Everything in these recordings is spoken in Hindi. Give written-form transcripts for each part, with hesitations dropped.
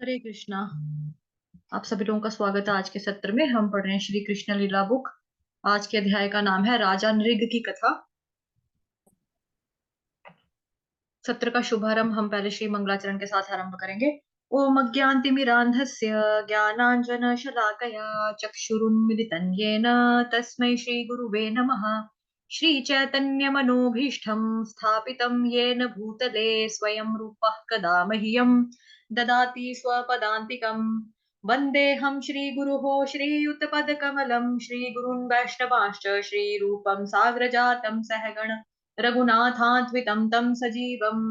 हरे कृष्णा। आप सभी लोगों का स्वागत है। आज के सत्र में हम पढ़ रहे हैं श्री कृष्ण लीला बुक। आज के अध्याय का नाम है राजा नृग की कथा। सत्र का शुभारंभ हम पहले श्री मंगलाचरण के साथ आरंभ करेंगे। ओम अज्ञानतिमिरान्धस्य ज्ञानांजन शलाकया चक्षुरुन्मिलितं येन तस्मै श्री गुरुवे नमः। श्री चैतन्य मनोभीष्टं स्थापितं येन भूतले स्वयं रूपः कदा मह्यं ददाति स्वपदान्तिकम्। वन्देऽहं श्रीगुरुः श्रीयुतपदकमलं श्रीगुरुन् वैष्णवांश्च श्रीरूपं साग्रजातं सहगण रघुनाथान्वितं तं सजीवम्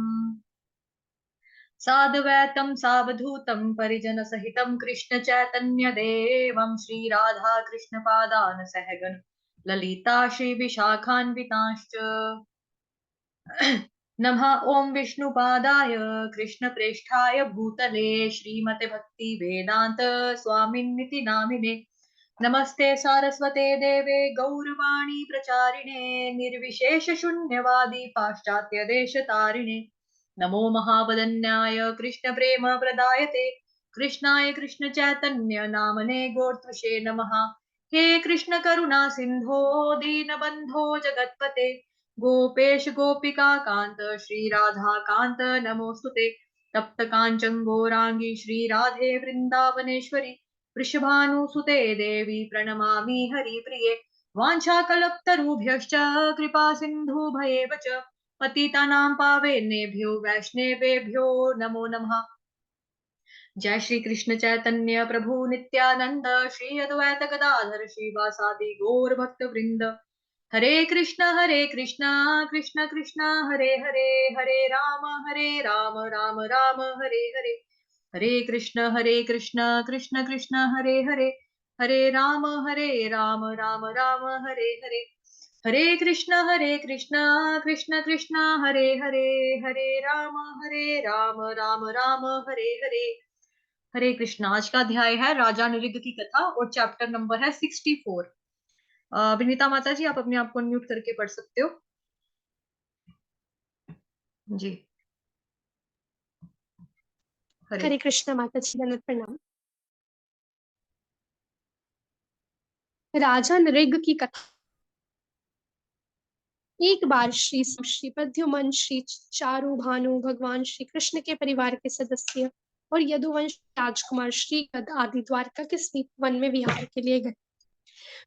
साद्वैतं सावधूतं परिजनसहितं कृष्ण चैतन्य देवं श्रीराधा कृष्णपादान् सहगण ललिता श्रीविशाखान्वितांश्च नमः ओम विष्णुपादाय कृष्णप्रेष्ठाय भूतले श्रीमते भक्ति वेदांत स्वामिन्निति नामिने नमस्ते सारस्वते देवे गौरवाणी प्रचारिणे निर्विशेष शून्यवादी पाश्चात्य देश तारिणे नमो महावदन्याय कृष्ण प्रेम प्रदायते कृष्णाय कृष्ण चैतन्य नामने गोत्रषे नमः। हे कृष्ण करुणा सिंधो दीनबंधो जगत्पते गोपेश गोपिका कांत श्री राधा कांत नमोस्तुते तप्त कांचन गौरांगी श्री राधे वृंदावनेश्वरी वृषभानुसुते देवी प्रणमामि हरिप्रिये वाञ्छाकल्पतरुभ्यश्च कृपा सिन्धुभयेव च पतितानां पावनेभ्यो वैष्णवेभ्यो नमो नमः। जय श्री कृष्ण चैतन्य प्रभु नित्यानंद श्री अद्वैत गदाधर श्रीवासादि गौर भक्त वृंद हरे कृष्ण कृष्ण कृष्ण हरे हरे हरे राम राम राम हरे हरे हरे कृष्ण कृष्ण कृष्ण हरे हरे हरे राम राम राम हरे हरे हरे कृष्ण कृष्ण कृष्ण हरे हरे हरे राम राम हरे हरे हरे कृष्ण। आज का अध्याय है राजा नृग की कथा और चैप्टर नंबर है 64। विनीता माता जी, आप अपने आप को म्यूट करके पढ़ सकते हो जी। हरे कृष्ण माता जी, दंडवत प्रणाम। राजा नृग की कथा। एक बार श्री प्रद्युमन श्री चारु भानु भगवान श्री कृष्ण के परिवार के सदस्य और यदुवंश राजकुमार श्री गद आदि द्वारका के समीप वन में विहार के लिए गए।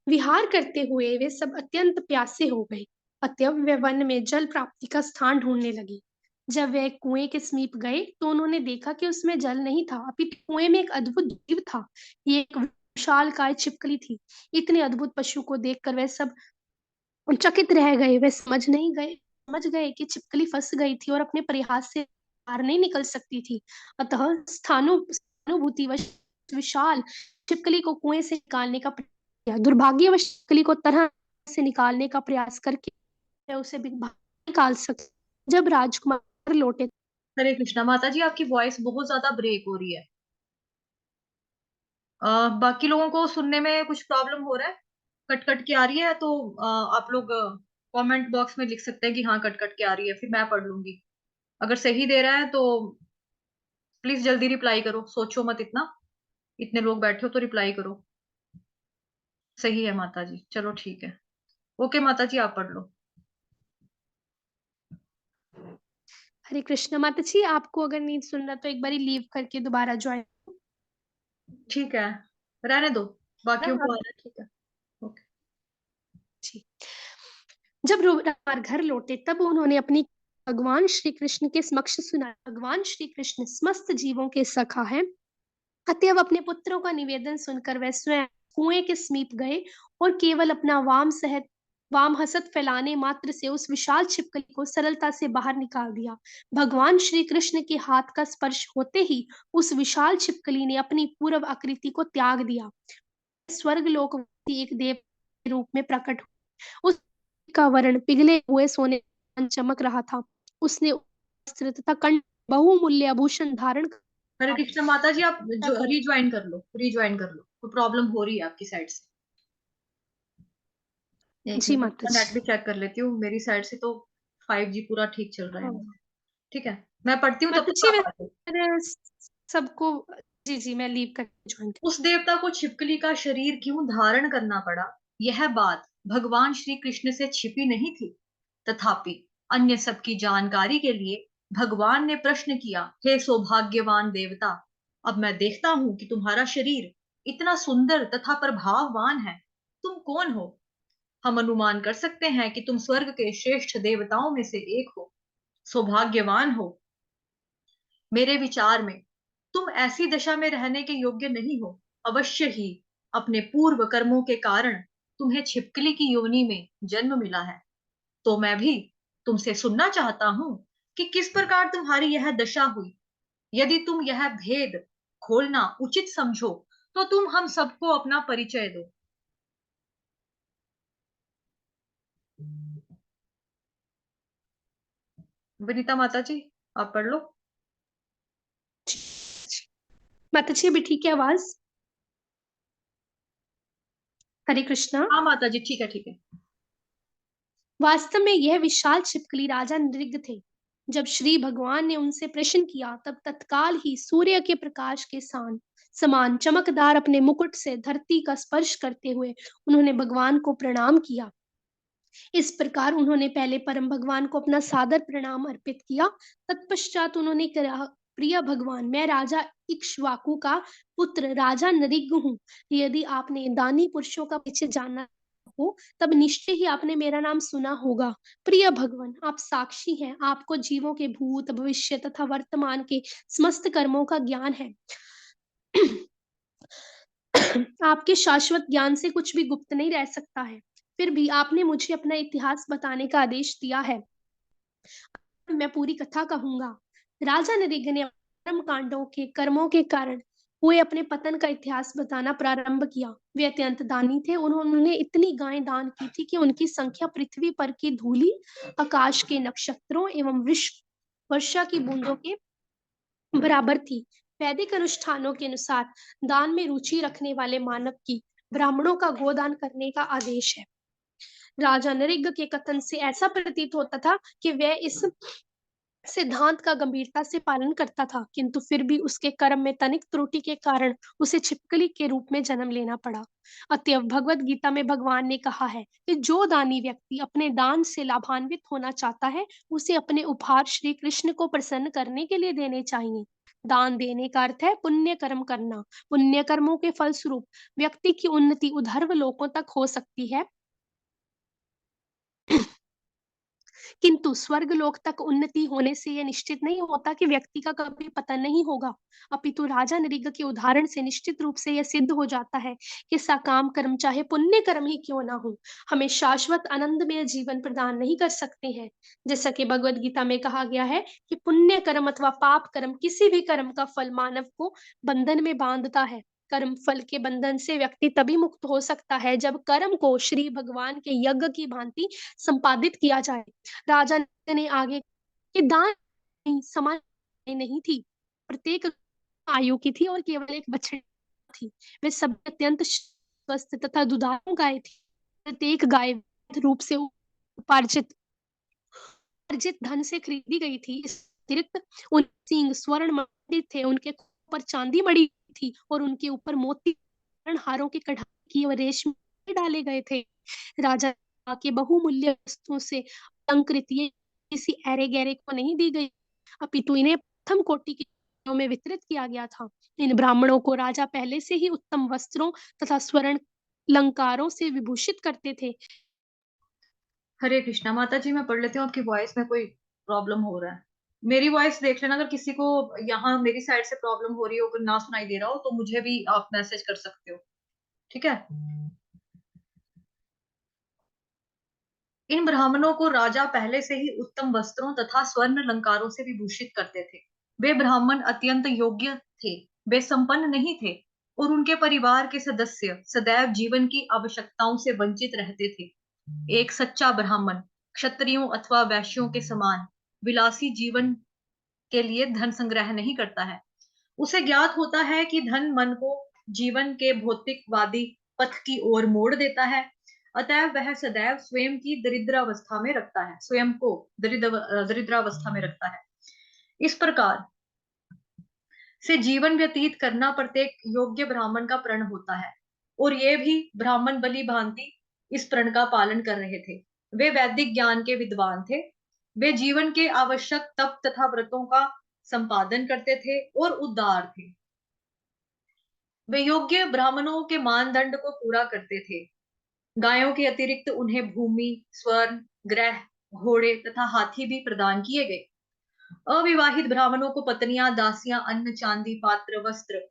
विहार करते हुए वे सब अत्यंत प्यासे हो गए। अतः वे वन में जल प्राप्ति का स्थान ढूंढने लगे। जब वे कुएं के समीप गए तो उन्होंने देखा कि उसमें जल नहीं था, अपितु कुएं में एक अद्भुत जीव था। ये एक विशालकाय छिपकली थी। इतने अद्भुत पशु को देखकर वे सब चकित रह गए। वे समझ गए कि छिपकली फंस गई थी और अपने प्रयास से बाहर नहीं निकल सकती थी। अतः स्थानुभूतिवश विशाल छिपकली को कुएं से निकालने का प्रयास किया। दुर्भाग्यवश छिपकली को तरह से निकालने का प्रयास करके वे उसे बाहर निकाल सके। जब राजकुमार लौटे। हरे कृष्णा माता जी, आपकी वॉइस बहुत ज्यादा ब्रेक हो रही है। बाकी लोगों को सुनने में कुछ प्रॉब्लम हो रहा है? कट कट के आ रही है तो आप लोग कमेंट बॉक्स में लिख सकते हैं कि हाँ कट कट के आ रही है, फिर मैं पढ़ लूंगी। अगर सही दे रहा है तो प्लीज जल्दी रिप्लाई करो, सोचो मत इतना। इतने लोग बैठे हो तो रिप्लाई करो। सही है माता जी, चलो ठीक है। ओके माता जी, आप पढ़ लो। हरे कृष्ण माता जी, आपको अगर नहीं सुनना तो एक बार लीव करके दोबारा ज्वाइन। ठीक है, रहने दो, बाकियों को आ रहा है, ठीक है। ओके। जब राजकुमार घर लौटे तब उन्होंने अपनी भगवान श्री कृष्ण के समक्ष सुना। भगवान श्री कृष्ण समस्त जीवों के सखा हैं। अतएव अपने पुत्रों का निवेदन सुनकर वह स्वयं कुएं के समीप गए और केवल अपना वाम हसत फैलाने मात्र से उस विशाल छिपकली को सरलता से बाहर निकाल दिया। भगवान श्री कृष्ण के हाथ का स्पर्श होते ही उस विशाल छिपकली ने अपनी पूर्व आकृति को त्याग दिया। स्वर्ग लोक एक देव के रूप में प्रकट हुआ। उस का वर्ण पिघले हुए सोने चमक रहा था। उसने वस्त्र तथा कंठ बहुमूल्य आभूषण धारण हरे कृष्ण माता जी, आप रिज्वाइन कर लो, रिज्वाइन कर लो। कोई प्रॉब्लम हो रही है आपकी साइड से? एक जी मिनट, माता मैं जी। नेट भी चेक कर लेती हूँ। मेरी साइड से तो 5G पूरा ठीक चल रहा है। हाँ। ठीक है, मैं पढ़ती हूँ तब माता तक जी, आप आ जाओ। वैसे सबको जी जी, मैं लीव कर ज्वाइन कर। उस देवता को छिपकली का शरीर क्यों धारण करना पड़ा, यह बात भगवान श्री कृष्ण से छिपी नहीं थी। तथापि अन्य सबकी जानकारी के लिए भगवान ने प्रश्न किया, हे सौभाग्यवान देवता, अब मैं देखता हूं कि तुम्हारा शरीर इतना सुंदर तथा प्रभाववान है। तुम कौन हो? हम अनुमान कर सकते हैं कि तुम स्वर्ग के श्रेष्ठ देवताओं में से एक हो, सौभाग्यवान हो। मेरे विचार में तुम ऐसी दशा में रहने के योग्य नहीं हो। अवश्य ही अपने पूर्व कर्मों के कारण तुम्हें छिपकली की योनि में जन्म मिला है। तो मैं भी तुमसे सुनना चाहता हूं कि किस प्रकार तुम्हारी यह दशा हुई। यदि तुम यह भेद खोलना उचित समझो तो तुम हम सबको अपना परिचय दो। विनीता माता जी, आप पढ़ लो। माता जी, अभी ठीक है आवाज? हरे कृष्णा। हाँ माता जी, ठीक है ठीक है। वास्तव में यह विशाल छिपकली राजा नृग थे। जब श्री भगवान ने उनसे प्रश्न किया तब तत्काल ही सूर्य के प्रकाश के समान चमकदार अपने मुकुट से धरती का स्पर्श करते हुए उन्होंने भगवान को प्रणाम किया। इस प्रकार उन्होंने पहले परम भगवान को अपना सादर प्रणाम अर्पित किया। तत्पश्चात उन्होंने कहा, प्रिय भगवान, मैं राजा इक्ष्वाकु का पुत्र राजा नृग हूँ। यदि आपने दानी पुरुषों का परिचय जानना हो तब निश्चय ही आपने मेरा नाम सुना होगा। प्रिय भगवान, आप साक्षी हैं, आपको जीवों के भूत, भविष्य तथा वर्तमान के समस्त कर्मों का ज्ञान है। आपके शाश्वत ज्ञान से कुछ भी गुप्त नहीं रह सकता है। फिर भी आपने मुझे अपना इतिहास बताने का आदेश दिया है। मैं पूरी कथा कहूंगा। राजा नरेग ने कर्म कांडों के कर्मों के कारण हुए अपने पतन का इतिहास बताना प्रारंभ किया। वे अत्यंत दानी थे। उन्होंने इतनी गायें दान की थी कि उनकी संख्या पृथ्वी पर की धूलि, आकाश के नक्षत्रों एवं वर्षा की बूंदों के बराबर थी। वैदिक अनुष्ठानों के अनुसार दान में रुचि रखने वाले मानव की ब्राह्मणों का गोदान करने का आदेश है। राजा नृग के कथन से ऐसा प्रतीत होता था कि वह इस सिद्धांत का गंभीरता से पालन करता था, किंतु फिर भी उसके कर्म में तनिक त्रुटि के कारण उसे छिपकली के रूप में जन्म लेना पड़ा। अतएव भगवत गीता में भगवान ने कहा है कि जो दानी व्यक्ति अपने दान से लाभान्वित होना चाहता है उसे अपने उपहार श्री कृष्ण को प्रसन्न करने के लिए देने चाहिए। दान देने का अर्थ है पुण्य कर्म करना। पुण्य कर्मों के फलस्वरूप व्यक्ति की उन्नति उधर्व लोकों तक हो सकती है, किंतु स्वर्ग लोक तक उन्नति होने से यह निश्चित नहीं होता कि व्यक्ति का कभी पतन नहीं होगा। अपितु राजा नृग के उदाहरण से निश्चित रूप से यह सिद्ध हो जाता है कि सकाम कर्म चाहे पुण्य कर्म ही क्यों ना हो, हमें शाश्वत आनंदमय जीवन प्रदान नहीं कर सकते हैं। जैसा कि भगवत गीता में कहा गया है कि पुण्य कर्म अथवा पाप कर्म, किसी भी कर्म का फल मानव को बंधन में बांधता है। कर्म फल के बंधन से व्यक्ति तभी मुक्त हो सकता है जब कर्म को श्री भगवान के यज्ञ की भांति संपादित किया जाए। राजा ने आगे कि दान समान नहीं थी, प्रत्येक आयु की थी और केवल एक बछड़ी थी। वे सब अत्यंत स्वस्थ तथा दुधारू गाय थी। प्रत्येक गाय रूप से उपार्जित अर्जित धन से खरीदी गई थी। इस अतिरिक्त उन सींग स्वर्ण मंडित थे, उनके ऊपर चांदी मड़ी थी और उनके ऊपर मोती हारों की कढ़ाई की और रेशम डाले गए थे। राजा के बहुमूल्य वस्तुओं से अलंकृत ये किसी ऐरे गैरे को नहीं दी गई, अपितु इन्हें प्रथम कोटि के ब्राह्मणों में वितरित किया गया था। इन ब्राह्मणों को राजा पहले से ही उत्तम वस्त्रों तथा स्वर्ण अलंकारों से विभूषित करते थे। हरे कृष्णा माता जी, मैं पढ़ लेती हूँ। आपकी वॉइस में कोई प्रॉब्लम हो रहा है। मेरी वॉइस देख लेना, अगर किसी को यहाँ मेरी साइड से प्रॉब्लम हो रही हो, अगर ना सुनाई दे रहा हो तो मुझे भी आप मैसेज कर सकते हो, ठीक है। इन ब्राह्मणों को राजा पहले से ही उत्तम वस्त्रों तथा स्वर्ण अलंकारों से विभूषित करते थे। वे ब्राह्मण अत्यंत योग्य थे। वे संपन्न नहीं थे और उनके परिवार के सदस्य सदैव जीवन की आवश्यकताओं से वंचित रहते थे। एक सच्चा ब्राह्मण क्षत्रियों अथवा वैश्यों के समान विलासी जीवन के लिए धन संग्रह नहीं करता है। उसे ज्ञात होता है कि धन मन को जीवन के भौतिकवादी पथ की ओर मोड़ देता है। अतएव वह सदैव स्वयं की दरिद्रावस्था में रखता है, स्वयं को दरिद्रावस्था में रखता है। इस प्रकार से जीवन व्यतीत करना प्रत्येक योग्य ब्राह्मण का प्रण होता है, और ये भी ब्राह्मण बलि भांति इस प्रण का पालन कर रहे थे। वे वैदिक ज्ञान के विद्वान थे। वे जीवन के आवश्यक तप तथा व्रतों का संपादन करते थे और उदार थे। वे योग्य ब्राह्मणों के मानदंड को पूरा करते थे। गायों के अतिरिक्त उन्हें भूमि, स्वर्ण, ग्रह, घोड़े तथा हाथी भी प्रदान किए गए। अविवाहित ब्राह्मणों को पत्नियां, दासियां, अन्न, चांदी, पात्र, वस्त्र,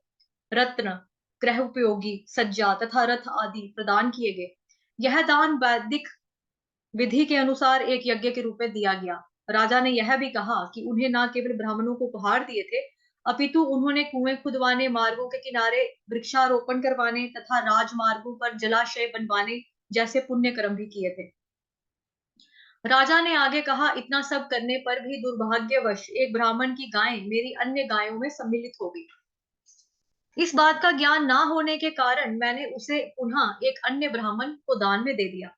रत्न, गृह उपयोगी, सज्जा तथा रथ आदि प्रदान किए गए। यह दान वैदिक विधि के अनुसार एक यज्ञ के रूप में दिया गया। राजा ने यह भी कहा कि उन्हें न केवल ब्राह्मणों को उपहार दिए थे, अपितु उन्होंने कुएं खुदवाने, मार्गों के किनारे वृक्षारोपण करवाने तथा राजमार्गों पर जलाशय बनवाने जैसे पुण्य कर्म भी किए थे। राजा ने आगे कहा, इतना सब करने पर भी दुर्भाग्यवश एक ब्राह्मण की गाय मेरी अन्य गायों में सम्मिलित हो गई। इस बात का ज्ञान ना होने के कारण मैंने उसे पुनः एक अन्य ब्राह्मण को दान में दे दिया।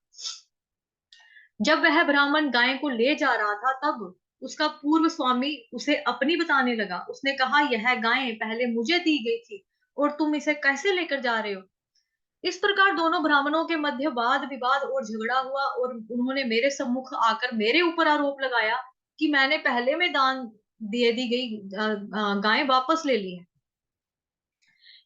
जब वह ब्राह्मण गाय को ले जा रहा था, तब उसका पूर्व स्वामी उसे अपनी बताने लगा। उसने कहा, यह गाय पहले मुझे दी गई थी और तुम इसे कैसे लेकर जा रहे हो? इस प्रकार दोनों ब्राह्मणों के मध्य वाद विवाद और झगड़ा हुआ, और उन्होंने मेरे सम्मुख आकर मेरे ऊपर आरोप लगाया कि मैंने पहले में दान दिए दी गई गाय वापस ले ली है।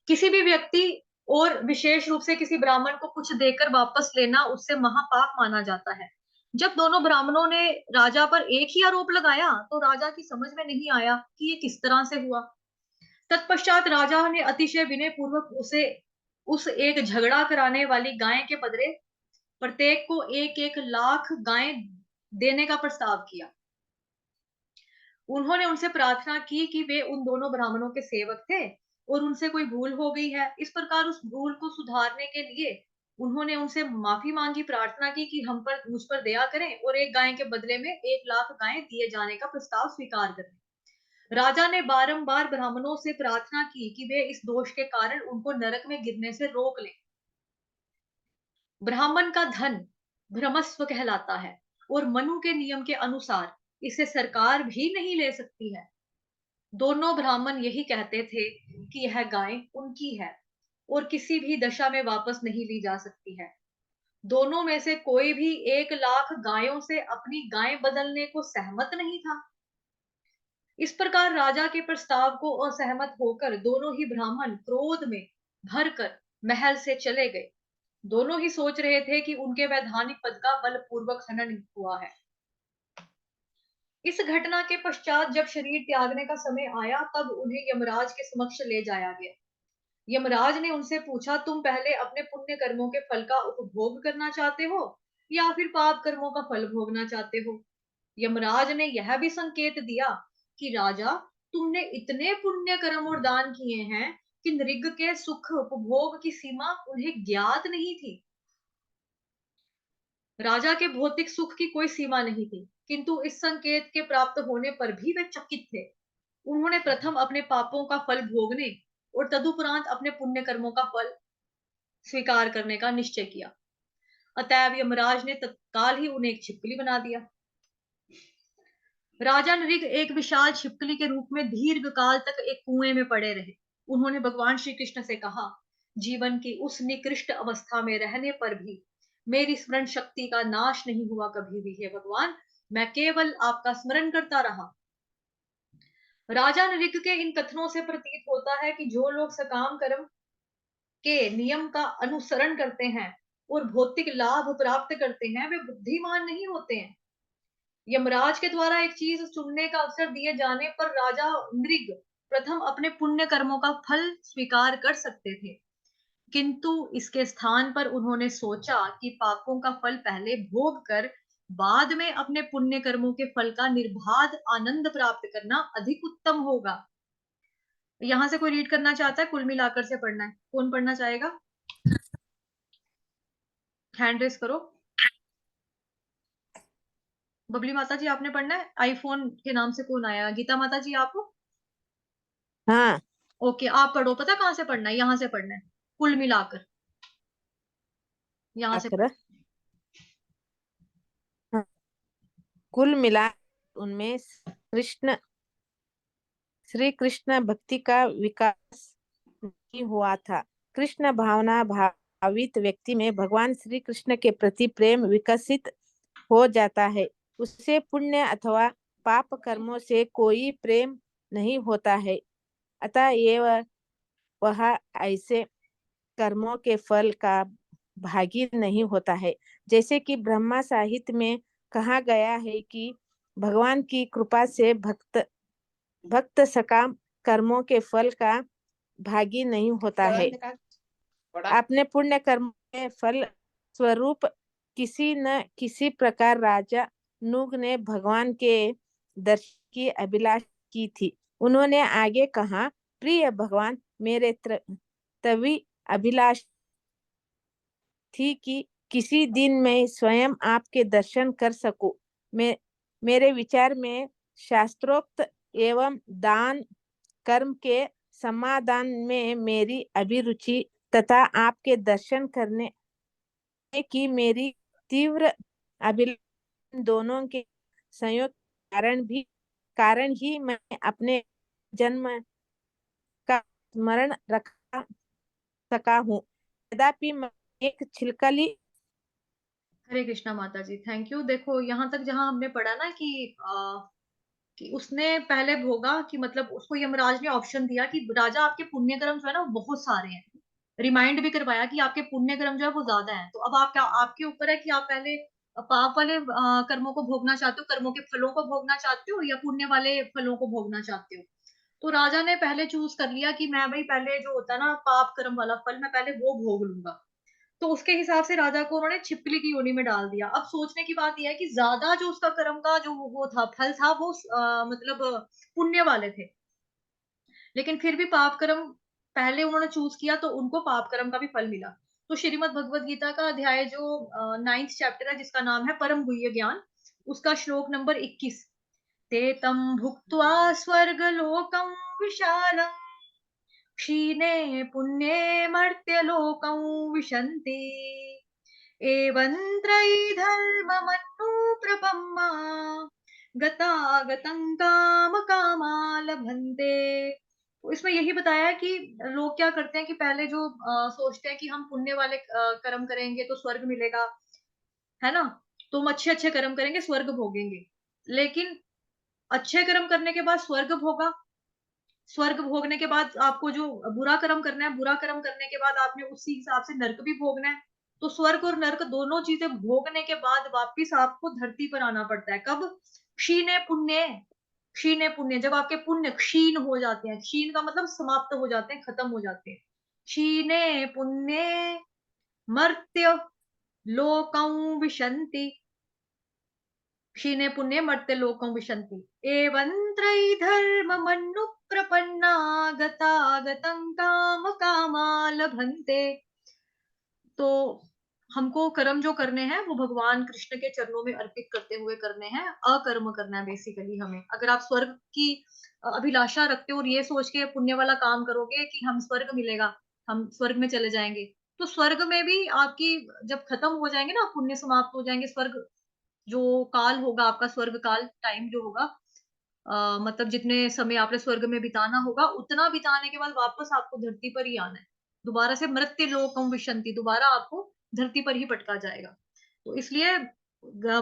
किसी भी व्यक्ति और विशेष रूप से किसी ब्राह्मण को कुछ देकर वापस लेना उससे महापाप माना जाता है। जब दोनों ब्राह्मणों ने राजा पर एक ही आरोप लगाया, तो राजा की समझ में नहीं आया कि ये किस तरह से हुआ। तत्पश्चात राजा ने अतिशय विनय पूर्वक उसे उस एक झगड़ा कराने वाली गाय के बदले प्रत्येक को 1-1 लाख गाय देने का प्रस्ताव किया। उन्होंने उनसे प्रार्थना की कि वे उन दोनों ब्राह्मणों के सेवक थे और उनसे कोई भूल हो गई है। इस प्रकार उस भूल को सुधारने के लिए उन्होंने उनसे माफी मांगी, प्रार्थना की कि मुझ पर दया करें और एक गाय के बदले में 1 लाख गायें दिए जाने का प्रस्ताव स्वीकार करें। राजा ने बारंबार ब्राह्मणों से प्रार्थना की कि वे इस दोष के कारण उनको नरक में गिरने से रोक लें। ब्राह्मण का धन ब्रह्मस्व कहलाता है और मनु के नियम के अनुसार इसे सरकार भी नहीं ले सकती है। दोनों ब्राह्मण यही कहते थे कि यह गाय उनकी है और किसी भी दशा में वापस नहीं ली जा सकती है। दोनों में से कोई भी 1 लाख गायों से अपनी गाय बदलने को सहमत नहीं था। इस प्रकार राजा के प्रस्ताव को असहमत होकर दोनों ही ब्राह्मण क्रोध में भरकर महल से चले गए। दोनों ही सोच रहे थे कि उनके वैधानिक पद का बलपूर्वक हनन हुआ है। इस घटना के पश्चात जब शरीर त्यागने का समय आया, तब उन्हें यमराज के समक्ष ले जाया गया। यमराज ने उनसे पूछा, तुम पहले अपने पुण्य कर्मों के फल का उपभोग करना चाहते हो या फिर पाप कर्मों का फल भोगना चाहते हो? यमराज ने यह भी संकेत दिया कि राजा, तुमने इतने पुण्य कर्म और दान किए हैं कि नृग के सुख उपभोग की सीमा उन्हें ज्ञात नहीं थी। राजा के भौतिक सुख की कोई सीमा नहीं थी, किंतु इस संकेत के प्राप्त होने पर भी वे चकित थे। उन्होंने प्रथम अपने पापों का फल भोगने और तदुपरांत अपने पुण्य कर्मों का फल स्वीकार करने का निश्चय किया। अतएव यमराज ने तत्काल ही उन्हें एक छिपकली बना दिया। राजा नृग एक विशाल छिपकली के रूप में दीर्घ काल तक एक कुएं में पड़े रहे। उन्होंने भगवान श्री कृष्ण से कहा, जीवन की उस निकृष्ट अवस्था में रहने पर भी मेरी स्मरण शक्ति का नाश नहीं हुआ कभी भी। हे भगवान, मैं केवल आपका स्मरण करता रहा। राजा नृग के इन कथनों से प्रतीत होता है कि जो लोग सकाम कर्म के नियम का अनुसरण करते हैं और भौतिक लाभ प्राप्त करते हैं, वे बुद्धिमान नहीं होते हैं। यमराज के द्वारा एक चीज चुनने का अवसर दिए जाने पर राजा नृग प्रथम अपने पुण्य कर्मों का फल स्वीकार कर सकते थे, किंतु इसके स्थान पर उन्होंने सोचा कि पापों का फल पहले भोग कर बाद में अपने पुण्य कर्मों के फल का निर्बाध आनंद प्राप्त करना अधिक उत्तम होगा। यहां से कोई रीड करना चाहता है? कुल मिलाकर से पढ़ना है। कौन पढ़ना चाहेगा? हैंड रेस करो। बबली माता जी, आपने पढ़ना है? आईफोन के नाम से कौन आया? गीता माता जी, आप? हाँ। ओके, आप पढ़ो। पता कहां से पढ़ना है? यहां से पढ़ना है, कुल मिलाकर। यहां से हाँ। कुल मिला उनमें कृष्ण श्री कृष्ण भक्ति का विकास नहीं हुआ था। कृष्ण भावना भावित व्यक्ति में भगवान श्री कृष्ण के प्रति प्रेम विकसित हो जाता है। उससे पुण्य अथवा पाप कर्मों से कोई प्रेम नहीं होता है। अतः ये वह ऐसे कर्मों के फल का भागी नहीं होता है। जैसे कि ब्रह्मा साहित्य में कहा गया है कि भगवान की कृपा से भक्त सकाम कर्मों के फल का भागी नहीं होता है। अपने पुण्य कर्म के फल स्वरूप किसी न किसी प्रकार राजा नुग ने भगवान के दर्शन की अभिलाष की थी। उन्होंने आगे कहा, प्रिय भगवान, मेरे तभी अभिलाष थी कि किसी दिन मैं स्वयं आपके दर्शन कर सकूं। मेरे विचार में शास्त्रोक्त एवं दान कर्म के समाधान में मेरी अभिरुचि तथा आपके दर्शन करने की मेरी तीव्र अभिलाषा दोनों के संयोग कारण ही मैं अपने जन्म का स्मरण रख सका हूँ। यद्यपि मैं एक छिलकली। हरे कृष्णा माता जी, थैंक यू। देखो यहाँ तक जहाँ हमने पढ़ा ना कि उसने पहले भोगा, कि मतलब उसको यमराज ने ऑप्शन दिया कि राजा आपके पुण्य कर्म जो है ना वो बहुत सारे हैं। रिमाइंड भी करवाया कि आपके पुण्य कर्म जो है वो ज्यादा है, तो अब आप क्या, आपके ऊपर है कि आप पहले पाप वाले कर्मों को भोगना चाहते हो, कर्मों के फलों को भोगना चाहते हो, या पुण्य वाले फलों को भोगना चाहते हो। तो राजा ने पहले चूज कर लिया कि मैं भाई पहले जो होता है ना पाप कर्म वाला फल, मैं पहले वो भोग लूंगा। तो उसके हिसाब से राजा को उन्होंने छिपकली की योनि में डाल दिया। अब सोचने की बात यह है कि ज्यादा जो उसका कर्म का जो वो था, फल था, वो मतलब पुण्य वाले थे। लेकिन फिर भी पाप कर्म पहले उन्होंने चूज किया, तो उनको पाप कर्म का भी फल मिला। तो श्रीमद् भगवद गीता का अध्याय जो 9th चैप्टर है, जिसका नाम है परम गुह्य ज्ञान, उसका श्लोक नंबर 21। ते तम भुक्त्वा स्वर्गलोकं विशालम् क्षीणे पुण्ये मर्त्यलोकं विशन्ति एवं त्रयी धर्ममन्नु प्रपम्मा गतागतं काम कामा लभन्ते। तो इसमें यही बताया है कि लोग क्या करते हैं कि पहले जो सोचते हैं कि हम पुण्य वाले कर्म करेंगे तो स्वर्ग मिलेगा, है ना, तो हम अच्छे अच्छे कर्म करेंगे स्वर्ग भोगेंगे। लेकिन अच्छे कर्म करने के बाद स्वर्ग भोगा, स्वर्ग भोगने के बाद आपको जो बुरा कर्म करना है, बुरा कर्म करने के बाद आपने उसी हिसाब से नर्क भी भोगना है। तो स्वर्ग और नर्क दोनों चीजें भोगने के बाद वापिस आपको धरती पर आना पड़ता है। कब? क्षीणे पुण्य, क्षीणे पुण्य, जब आपके पुण्य क्षीण हो जाते हैं, क्षीण का मतलब समाप्त हो जाते हैं, खत्म हो जाते हैं। क्षीणे पुण्य मर्त्य लोकं विशन्ति, क्षीणे पुण्ये मर्त्य लोकं विशन्ति एवं त्रयी धर्ममन्नु प्रपन्ना गतागतं काम कामा लभन्ते। तो हमको कर्म जो करने हैं वो भगवान कृष्ण के चरणों में अर्पित करते हुए करने हैं, अकर्म करना है बेसिकली हमें। अगर आप स्वर्ग की अभिलाषा रखते हो और ये सोच के पुण्य वाला काम करोगे कि हम स्वर्ग मिलेगा, हम स्वर्ग में चले जाएंगे, तो स्वर्ग में भी आपकी जब खत्म हो जाएंगे ना, पुण्य समाप्त हो जाएंगे, स्वर्ग जो काल होगा आपका, स्वर्ग काल टाइम जो होगा, मतलब जितने समय आपने स्वर्ग में बिताना होगा, उतना बिताने के बाद वापस आपको धरती पर ही आना है। दोबारा से मृत्यु लोकम विशंति, दोबारा आपको धरती पर ही पटका जाएगा। तो इसलिए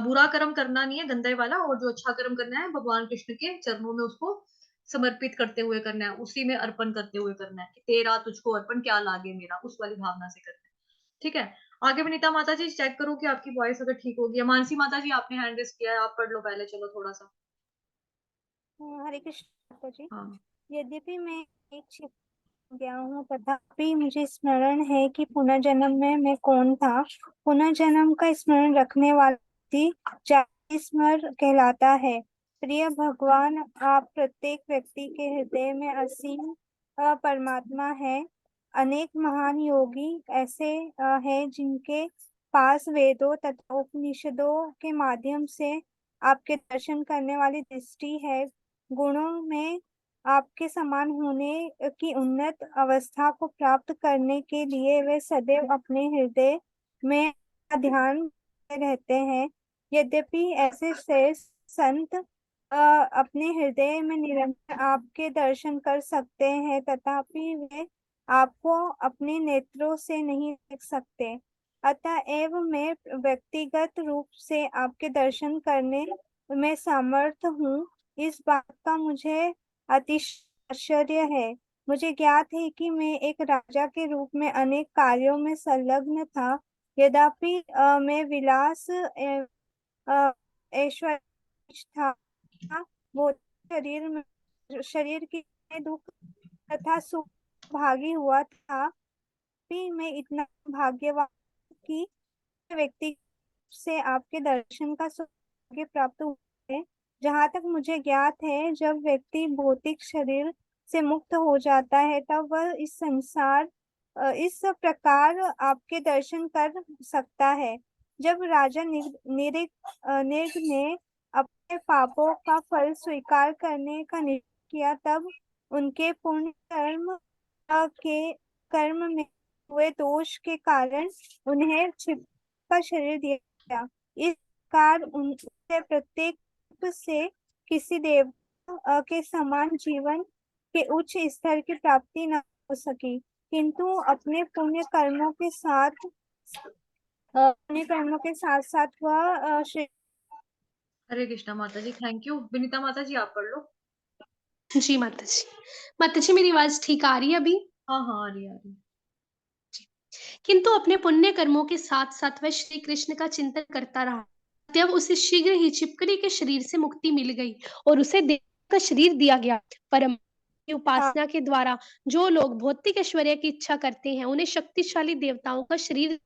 बुरा कर्म करना नहीं है गंदे वाला, और जो अच्छा कर्म करना है भगवान कृष्ण के चरणों में उसको समर्पित करते हुए करना है, उसी में अर्पण करते हुए करना है कि तेरा तुझको अर्पण क्या लागे मेरा, उस वाली भावना से करना है। ठीक है, आगे विनीता माता जी चेक करो कि आपकी वॉइस अगर ठीक होगी। मानसी माता जी आपने हैंड रेस किया है, आप पढ़ लो पहले, चलो थोड़ा सा। हरे कृष्ण माता जी। हाँ। यद्यपि मैं एक छिप गया हूँ, तथापि मुझे स्मरण है कि पुनर्जन्म में मैं कौन था। पुनर्जन्म का स्मरण रखने वाला व्यक्ति स्मर कहलाता है। प्रिय भगवान, आप प्रत्येक व्यक्ति के हृदय में असीम परमात्मा है। अनेक महान योगी ऐसे हैं जिनके पास वेदों तथा उपनिषदों के माध्यम से आपके दर्शन करने वाली दृष्टि है। गुणों में आपके समान होने की उन्नत अवस्था को प्राप्त करने के लिए वे सदैव अपने हृदय में ध्यान रहते हैं। यद्यपि ऐसे श्रेष्ठ संत अपने हृदय में निरंतर आपके दर्शन कर सकते हैं, तथापि वे आपको अपने नेत्रों से नहीं देख सकते। अतएव मैं व्यक्तिगत रूप से आपके दर्शन करने में समर्थ हूँ, इस बात का मुझे अतिशय आश्चर्य है। मुझे ज्ञात है कि मैं एक राजा के रूप में अनेक कार्यों में संलग्न था, यद्यपि मैं विलास ऐश्वर्य था, वो शरीर की दुख तथा सुख भागी हुआ था। भी मैं इतना भाग्यवान कि व्यक्ति से आपके दर्शन का सौभाग्य प्राप्त हुआ है। जहाँ तक मुझे ज्ञात है, जब व्यक्ति भौतिक शरीर से मुक्त हो जाता है, तब वह इस प्रकार आपके दर्शन कर सकता है। जब राजा निर्ग ने अपने पापों का फल स्वीकार करने का निश्चय किया, तब उनके पुण्य कर्म में हुए दोष के कारण उन्हें छिप का शरीर दिया गया। इस प्रकार उनसे प्रत्येक से किसी देवता के समान जीवन के उच्च स्तर की प्राप्ति न हो सकी, किंतु अपने कर्मों के साथ साथ वह श्री। हरे कृष्णा माता जी, थैंक यू। विनीता माता जी, आप पढ़ लो। जी माता जी मेरी आवाज ठीक आ रही है अभी? हाँ हाँ, आ रही है, आ रही है। किंतु अपने पुण्य कर्मों के साथ साथ वह श्री कृष्ण का चिंतन करता रहा। तब उसे शीघ्र ही छिपकली के शरीर से मुक्ति मिल गई और उसे देव का शरीर दिया गया। परम की उपासना के द्वारा जो लोग भौतिक ऐश्वर्य की इच्छा करते हैं, उन्हें शक्तिशाली देवताओं का शरीर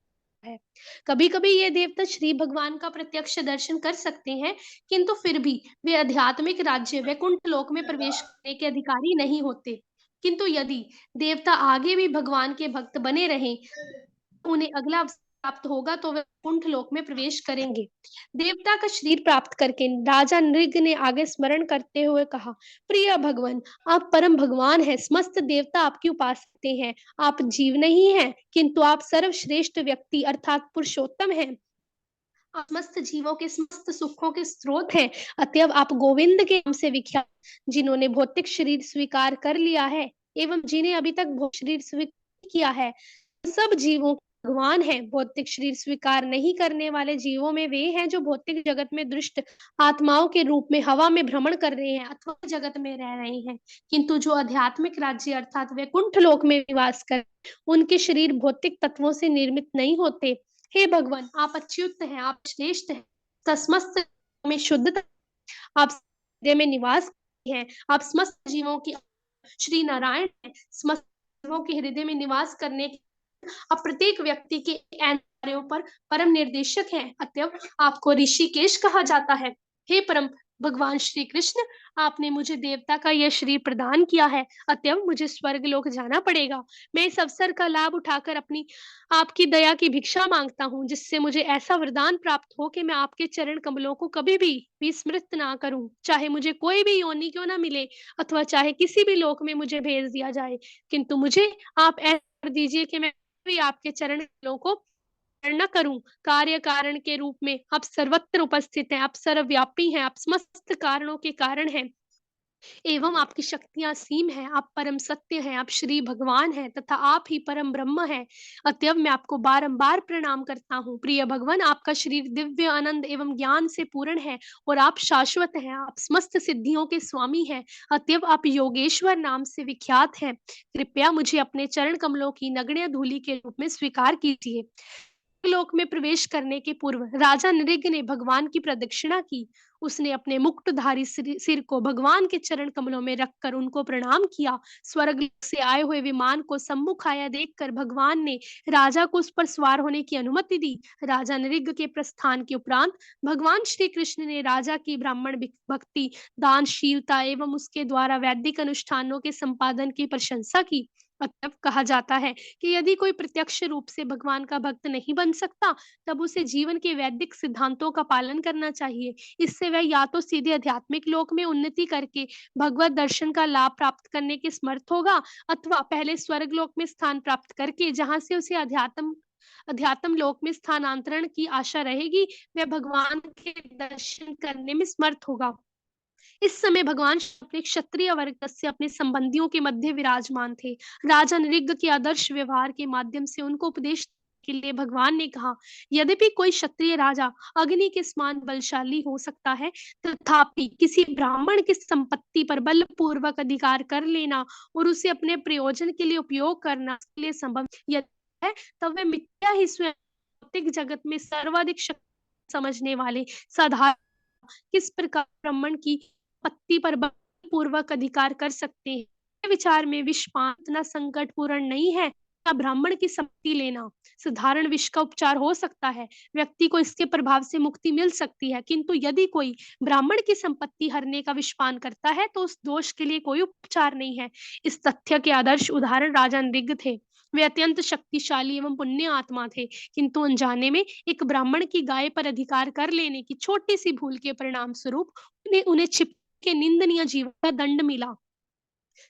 है। कभी कभी ये देवता श्री भगवान का प्रत्यक्ष दर्शन कर सकते हैं, किंतु फिर भी वे आध्यात्मिक राज्य वैकुंठ लोक में प्रवेश करने के अधिकारी नहीं होते। किंतु यदि देवता आगे भी भगवान के भक्त बने रहें, उन्हें अगला अवसर प्राप्त होगा तो वे कुंठ लोक में प्रवेश करेंगे। देवता का शरीर प्राप्त करके राजा नृग ने आगे स्मरण करते हुए कहा, प्रिय भगवान, आप परम भगवान हैं, समस्त देवता आपकी उपासना हैं। आप जीव नहीं हैं, किंतु आप सर्वश्रेष्ठ व्यक्ति अर्थात पुरुषोत्तम हैं। आप समस्त जीवों के समस्त सुखों के स्रोत हैं। अतएव आप गोविंद के नाम से विख्यात, जिन्होंने भौतिक शरीर स्वीकार कर लिया है एवं जिन्हें अभी तक भौतिक शरीर स्वीकार किया है, सब जीवों भगवान है। भौतिक शरीर स्वीकार नहीं करने वाले जीवों में वे हैं जो भौतिक जगत में दुष्ट आत्माओं के रूप में हवा में भ्रमण कर रहे हैं अथवा जगत में रह रहे हैं, किंतु जो आध्यात्मिक राज्य अर्थात वैकुंठ लोक में निवास कर, उनके शरीर भौतिक तत्वों से निर्मित नहीं होते। हे भगवान, आप अच्युत हैं, आप श्रेष्ठ हैं, समस्त में शुद्धता, आप हृदय में निवास हैं, आप समस्त जीवों की श्री नारायण है, समस्त जीवों के हृदय में निवास करने के आप प्रत्येक व्यक्ति के कार्यों पर परम निर्देशक हैं। अतएव आपको ऋषिकेश कहा जाता है। हे परम भगवान श्री कृष्ण, आपने मुझे देवता का यह शरीर प्रदान किया है, अतएव मुझे स्वर्ग लोक जाना पड़ेगा। मैं इस अवसर का लाभ उठाकर अपनी आपकी दया की भिक्षा मांगता हूँ, जिससे मुझे ऐसा वरदान प्राप्त हो कि मैं आपके चरण कमलों को कभी भी विस्मृत ना करूं, चाहे मुझे कोई भी योनि क्यों ना मिले अथवा चाहे किसी भी लोक में मुझे भेज दिया जाए, किंतु मुझे आप ऐसा कर दीजिए कि मैं भी आपके चरण कमलों को न करूं। कार्य कारण के रूप में आप सर्वत्र उपस्थित हैं, आप सर्वव्यापी हैं, आप समस्त कारणों के कारण हैं एवं आपकी शक्तियां असीम हैं, आप परम सत्य हैं, आप श्री भगवान हैं तथा आप ही परम ब्रह्म हैं। अतएव मैं आपको बारंबार प्रणाम करता हूँ। प्रिय भगवान, आपका शरीर दिव्य आनंद एवं ज्ञान से पूर्ण है और आप शाश्वत हैं, आप समस्त सिद्धियों के स्वामी हैं। अतएव आप योगेश्वर नाम से विख्यात हैं। कृपया मुझे अपने चरण कमलों की नगण्य धूलि के रूप में स्वीकार कीजिए। लोक में प्रवेश करने के पूर्व राजा नृग ने भगवान की प्रदक्षिणा की। उसने अपने मुकुटधारी सिर को भगवान के चरण कमलों में रखकर उनको प्रणाम किया। स्वर्ग से आए हुए विमान को सम्मुख आया देखकर भगवान ने राजा को उस पर सवार होने की अनुमति दी। राजा नृग के प्रस्थान के उपरांत भगवान श्री कृष्ण ने राजा की ब्राह्मण भक्ति, दानशीलता एवं उसके द्वारा वैदिक अनुष्ठानों के संपादन की प्रशंसा की। अतः कहा जाता है कि यदि कोई प्रत्यक्ष रूप से भगवान का भक्त नहीं बन सकता, तब उसे जीवन के वैदिक सिद्धांतों का पालन करना चाहिए। इससे वह या तो सीधे आध्यात्मिक लोक में उन्नति करके भगवत दर्शन का लाभ प्राप्त करने के समर्थ होगा, अथवा पहले स्वर्ग लोक में स्थान प्राप्त करके जहां से उसे अध्यात्म लोक में स्थानांतरण की आशा रहेगी, वह भगवान के दर्शन करने में समर्थ होगा। इस समय भगवान अपने क्षत्रिय वर्ग से अपने संबंधियों के मध्य विराजमान थे। राजा नृग के आदर्श व्यवहार के माध्यम से उनको उपदेश के लिए भगवान ने कहा, यद्यपि कोई क्षत्रिय राजा अग्नि के समान बलशाली हो सकता है, तथापि किसी ब्राह्मण की संपत्ति पर बलपूर्वक अधिकार कर लेना और उसे अपने प्रयोजन के लिए उपयोग करना इसके लिए संभव यदि है, तब वह मिथ्या ही स्वयं भौतिक जगत में सर्वाधिक शक्ति समझने वाले साधारण किस प्रकार ब्राह्मण की पत्ती पर बलपूर्वक अधिकार कर सकते हैं। मेरे विचार में विषपान इतना संकटपूर्ण नहीं है। क्या ब्राह्मण की संपत्ति लेना साधारण विष का उपचार हो सकता है, व्यक्ति को इसके प्रभाव से मुक्ति मिल सकती है, किंतु यदि कोई ब्राह्मण की संपत्ति हरने का विषपान करता है तो उस दोष के लिए कोई उपचार नहीं है। इस तथ्य के आदर्श उदाहरण राजा नृग थे। वे अत्यंत शक्तिशाली एवं पुण्य आत्मा थे, किंतु अनजाने में एक ब्राह्मण की गाय पर अधिकार कर लेने की छोटी सी भूल के परिणाम स्वरूप उन्हें छिप के निंदनीय जीवन का दंड मिला।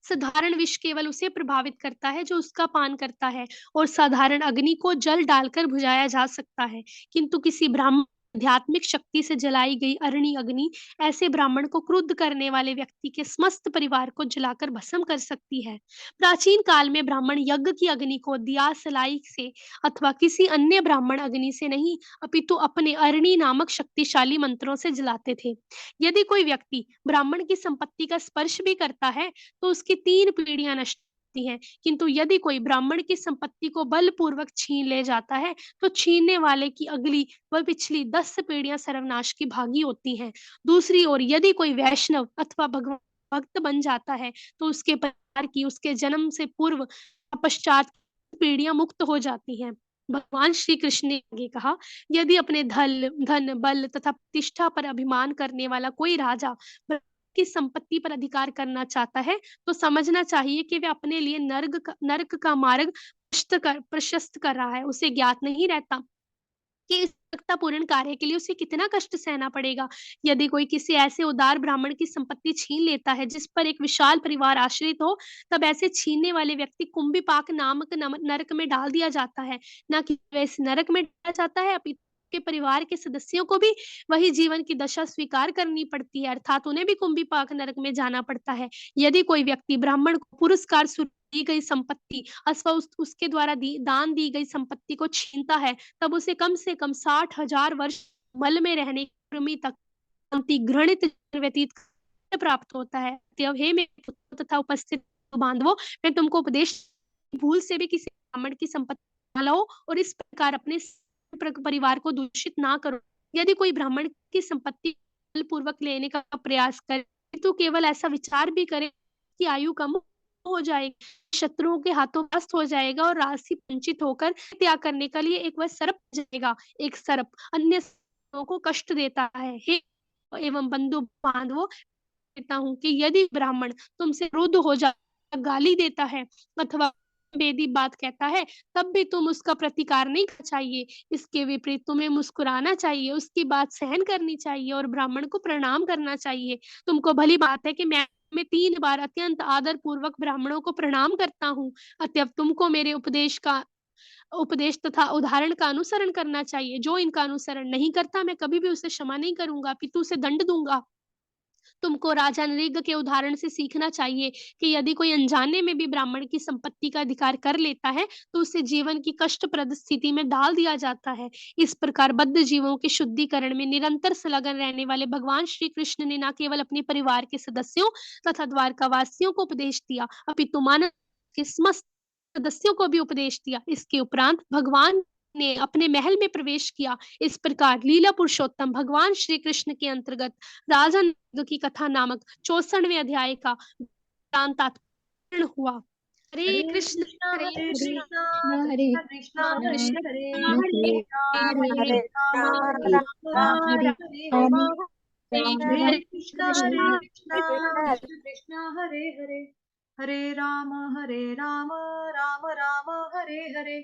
साधारण विष केवल उसे प्रभावित करता है जो उसका पान करता है, और साधारण अग्नि को जल डालकर बुझाया जा सकता है, किंतु किसी ब्राह्मण आध्यात्मिक शक्ति से जलाई गई अरणी अग्नि ऐसे ब्राह्मण को क्रुद्ध करने वाले व्यक्ति के समस्त परिवार को जलाकर भस्म कर सकती है। प्राचीन काल में ब्राह्मण यज्ञ की अग्नि को दिया सलाई से अथवा किसी अन्य ब्राह्मण अग्नि से नहीं, अपितु अपने अरणी नामक शक्तिशाली मंत्रों से जलाते थे। यदि कोई व्यक्ति ब्राह्मण की संपत्ति का स्पर्श भी करता है तो उसकी 3 पीढ़ियां नष्ट होती हैं, किंतु यदि कोई ब्राह्मण की संपत्ति को बलपूर्वक छीन ले जाता है तो छीनने वाले की अगली व पिछली 10 पीढ़ियां सर्वनाश की भागी होती हैं। दूसरी ओर यदि कोई वैष्णव अथवा भगवान भक्त बन जाता है तो उसके परिवार की उसके जन्म से पूर्व पश्चात पीढ़ियां मुक्त हो जाती हैं। भगवान श्री कृष्ण ने आगे कहा, यदि अपने धन बल तथा प्रतिष्ठा पर अभिमान करने वाला कोई राजा की संपत्ति पर अधिकार करना चाहता है तो समझना चाहिए कि वह अपने लिए नर्क का मार्ग प्रशस्त कर रहा है। उसे ज्ञात नहीं रहता कि इस पूर्ण कार्य के लिए उसे कितना कष्ट सहना पड़ेगा। यदि कोई किसी ऐसे उदार ब्राह्मण की संपत्ति छीन लेता है जिस पर एक विशाल परिवार आश्रित हो, तब ऐसे छीनने वाले व्यक्ति कुंभिपाक नामक नरक में डाल दिया जाता है। न कि वह इस नरक में डाला जाता है, अपितु के परिवार के सदस्यों को भी वही जीवन की दशा स्वीकार करनी पड़ती है, अर्थात उन्हें भी कुंभिपाक नरक में जाना पड़ता है। यदि कोई व्यक्ति ब्राह्मण को पुरस्कार दी गई संपत्ति अथवा उसके द्वारा दान दी गई संपत्ति को छीनता है, तब उसे कम से कम 60,000 वर्ष मल में रहने की तक घृणित व्यतीत प्राप्त होता है। हे मेरे पुत्र तथा उपस्थित बांधवों, मैं तुमको उपदेश भूल से भी किसी ब्राह्मण की संपत्ति न लो और इस प्रकार अपने परिवार को दूषित ना करो। यदि कोई ब्राह्मण की संपत्ति बलपूर्वक लेने का प्रयास करे तो केवल ऐसा विचार भी करे कि आयु कम हो जाएगी, शत्रुओं के हाथों पस्त हो जाएगा और राशि वंचित होकर त्याग करने के लिए एक वह सर्प जाएगा। एक सर्प अन्य सर्पों को कष्ट देता है। हे एवं बंधु बांधवों, कहता हूँ कि यदि ब्राह्मण तुमसे क्रुद्ध हो जाता, गाली देता है अथवा बेदी बात कहता है, तब भी तुम उसका प्रतिकार नहीं करना चाहिए। इसके विपरीत तुम्हें मुस्कुराना चाहिए, उसकी बात सहन करनी चाहिए और ब्राह्मण को प्रणाम करना चाहिए। तुमको भली बात है कि मैं 3 बार अत्यंत आदर पूर्वक ब्राह्मणों को प्रणाम करता हूँ, अतएव तुमको मेरे उपदेश तथा उदाहरण का अनुसरण करना चाहिए। जो इनका अनुसरण नहीं करता, मैं कभी भी उसे क्षमा नहीं करूंगा, अपितु उसे दंड दूंगा। तुमको राजा नृग के उदाहरण से सीखना चाहिए कि यदि कोई अनजाने में भी ब्राह्मण की संपत्ति का अधिकार कर लेता है तो उसे जीवन की कष्टप्रद स्थिति में डाल दिया जाता है। इस प्रकार बद्ध जीवों के शुद्धिकरण में निरंतर संलग्न रहने वाले भगवान श्री कृष्ण ने न केवल अपने परिवार के सदस्यों तथा द्वारकावासियों को उपदेश दिया, अपितु मानव के समस्त सदस्यों को भी उपदेश दिया। इसके उपरांत भगवान ने अपने महल में प्रवेश किया। इस प्रकार लीला पुरुषोत्तम भगवान श्री कृष्ण के अंतर्गत राजा नृग की कथा नामक 64वें अध्याय का तात्पर्य हुआ। हरे कृष्ण हरे कृष्ण हरे कृष्ण कृष्ण हरे हरे राम हरे राम राम राम हरे राम हरे हरे कृष्ण कृष्ण कृष्ण हरे हरे, हरे राम राम राम हरे हरे।